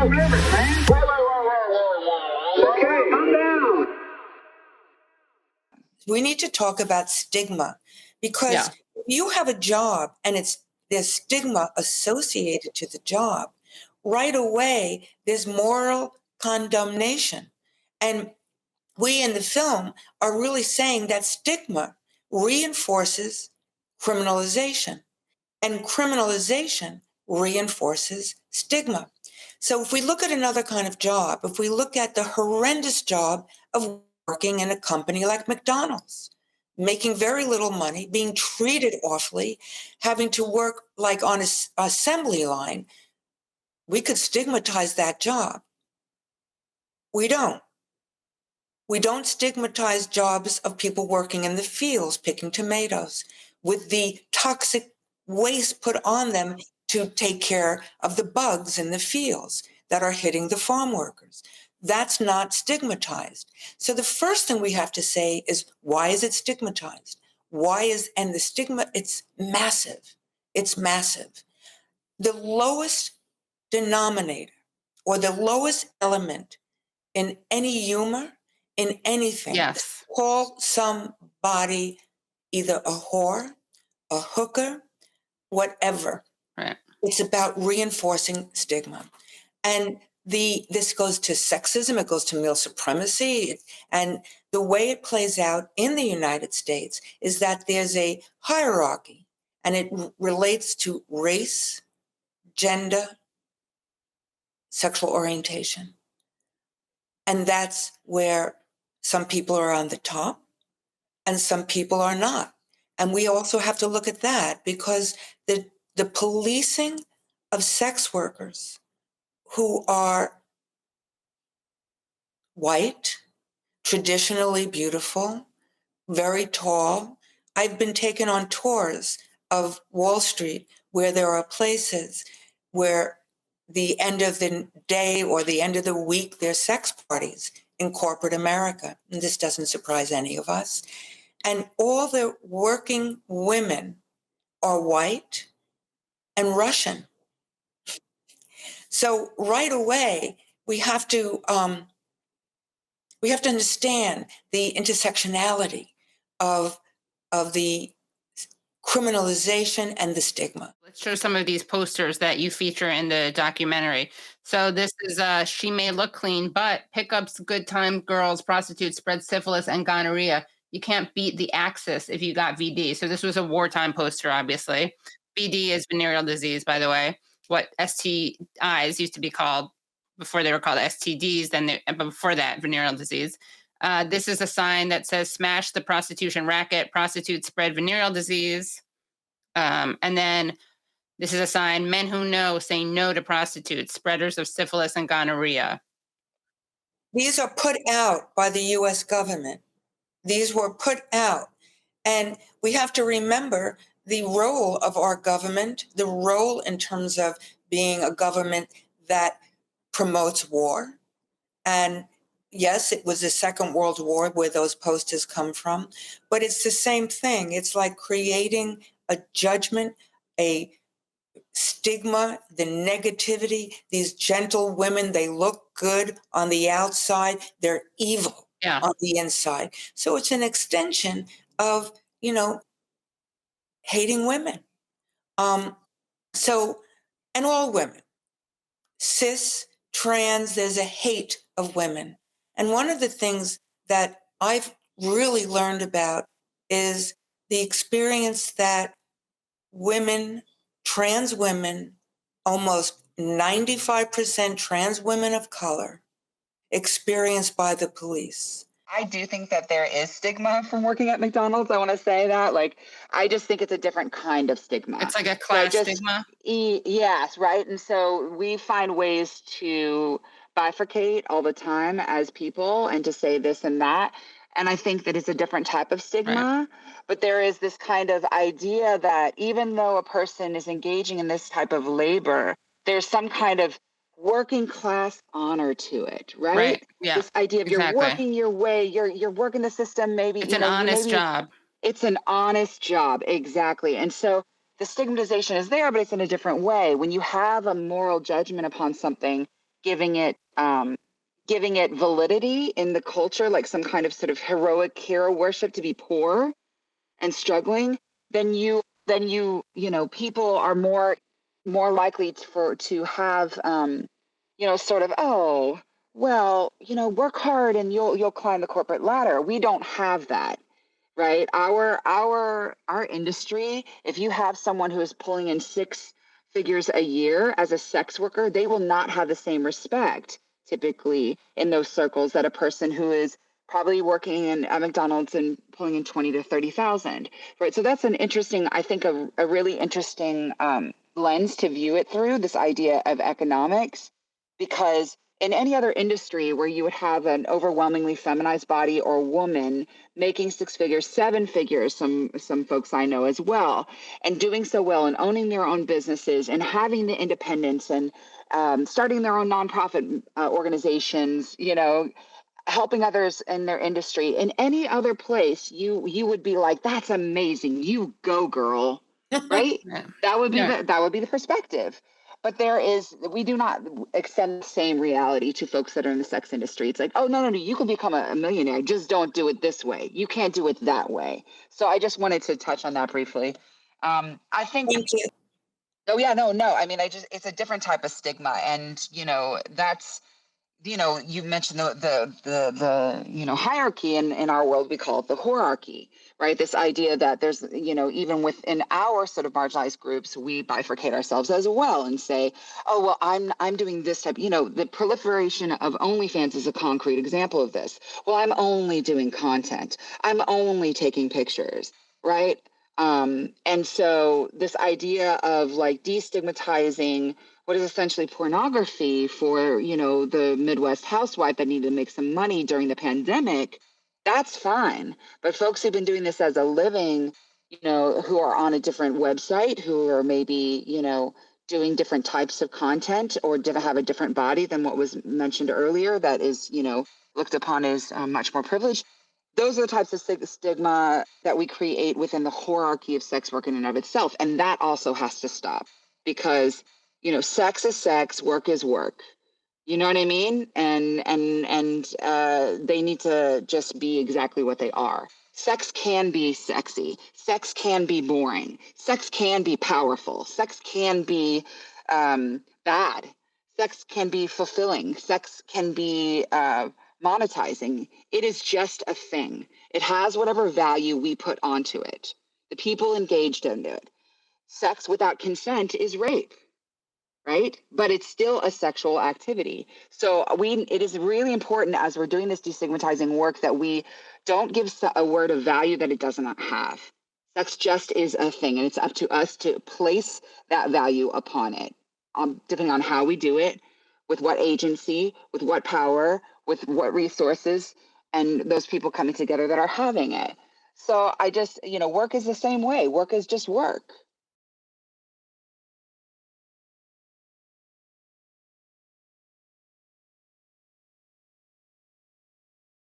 limit, man. Okay, calm down. We need to talk about stigma, because if you have a job and there's stigma associated to the job, right away there's moral condemnation. And we in the film are really saying that stigma reinforces criminalization, and criminalization reinforces stigma. So if we look at another kind of job, if we look at the horrendous job of working in a company like McDonald's, making very little money, being treated awfully, having to work like on an assembly line, we could stigmatize that job. We don't. We don't stigmatize jobs of people working in the fields, picking tomatoes, with the toxic waste put on them to take care of the bugs in the fields that are hitting the farm workers. That's not stigmatized. So the first thing we have to say is, why is it stigmatized? And the stigma, it's massive. It's massive. The lowest denominator or the lowest element in any humor, in anything, call somebody either a whore, a hooker, whatever. Right. It's about reinforcing stigma. And this goes to sexism, it goes to male supremacy. And the way it plays out in the United States is that there's a hierarchy, and it relates to race, gender, sexual orientation. And that's where some people are on the top and some people are not. And we also have to look at that, because the policing of sex workers who are white, traditionally beautiful, very tall. I've been taken on tours of Wall Street where there are places where the end of the day or the end of the week, there's sex parties in corporate America. And this doesn't surprise any of us. And all the working women are white and Russian. So right away, we have to understand the intersectionality of the criminalization and the stigma. Let's show some of these posters that you feature in the documentary. So this is She May Look Clean, but pickups, good time girls, prostitutes spread syphilis and gonorrhea. You can't beat the Axis if you got VD. So this was a wartime poster, obviously. VD is venereal disease, by the way. What STIs used to be called before they were called STDs, but before that, venereal disease. This is a sign that says, smash the prostitution racket, prostitutes spread venereal disease. And then this is a sign, men who know say no to prostitutes, spreaders of syphilis and gonorrhea. These are put out by the US government. These were put out. And we have to remember the role of our government, the role in terms of being a government that promotes war. And yes, it was the Second World War where those posters come from, but it's the same thing. It's like creating a judgment, a stigma, the negativity. These gentle women, they look good on the outside, they're evil on the inside. So it's an extension of, hating women. And all women, cis, trans, there's a hate of women. And one of the things that I've really learned about is the experience that women, trans women, almost 95% trans women of color, experienced by the police. I do think that there is stigma from working at McDonald's. I want to say that. I just think it's a different kind of stigma. It's like a class stigma? Yes, right? And so we find ways to bifurcate all the time as people and to say this and that. And I think that it's a different type of stigma. Right. But there is this kind of idea that even though a person is engaging in this type of labor, there's some kind of working class honor to it, right? Yeah. This idea of you're working your way, you're working the system, maybe it's an honest job. It's an honest job, exactly. And so the stigmatization is there, but it's in a different way. When you have a moral judgment upon something, giving it validity in the culture, like some kind of sort of heroic hero worship to be poor and struggling, then people are more likely to have sort of, oh, well, work hard and you'll climb the corporate ladder. We don't have that. Right. Our industry, if you have someone who is pulling in 6 figures a year as a sex worker, they will not have the same respect typically in those circles that a person who is probably working at McDonald's and pulling in 20 to 30,000. Right. So that's an interesting, I think, a really interesting lens to view it through, this idea of economics, because in any other industry where you would have an overwhelmingly feminized body or woman making 6 figures, 7 figures, some folks I know as well, and doing so well and owning their own businesses and having the independence and starting their own nonprofit organizations, helping others in their industry. In any other place, you would be like, that's amazing. You go, girl. Right? Yeah. That would be the perspective. But we do not extend the same reality to folks that are in the sex industry. It's like, oh, no, you can become a millionaire. Just don't do it this way. You can't do it that way. So I just wanted to touch on that briefly. I think. Thank you. Oh, yeah, no. I mean, it's a different type of stigma. And, that's, you mentioned the hierarchy in our world, we call it the hierarchy, right? This idea that there's, even within our sort of marginalized groups, we bifurcate ourselves as well and say, oh, well, I'm doing this type, the proliferation of OnlyFans is a concrete example of this. Well, I'm only doing content. I'm only taking pictures, right? And so this idea of like destigmatizing what is essentially pornography for, the Midwest housewife that needed to make some money during the pandemic, that's fine. But folks who've been doing this as a living, who are on a different website, who are maybe, doing different types of content or have a different body than what was mentioned earlier, that is, looked upon as much more privileged. Those are the types of stigma that we create within the hierarchy of sex work in and of itself. And that also has to stop because, sex is sex, work is work. You know what I mean? And they need to just be exactly what they are. Sex can be sexy. Sex can be boring. Sex can be powerful. Sex can be bad. Sex can be fulfilling. Sex can be monetizing. It is just a thing. It has whatever value we put onto it. The people engaged in it. Sex without consent is rape, right? But it's still a sexual activity. So it is really important as we're doing this destigmatizing work that we don't give a word of value that it does not have. Sex just is a thing, and it's up to us to place that value upon it, depending on how we do it, with what agency, with what power, with what resources, and those people coming together that are having it. So I just, work is the same way. Work is just work.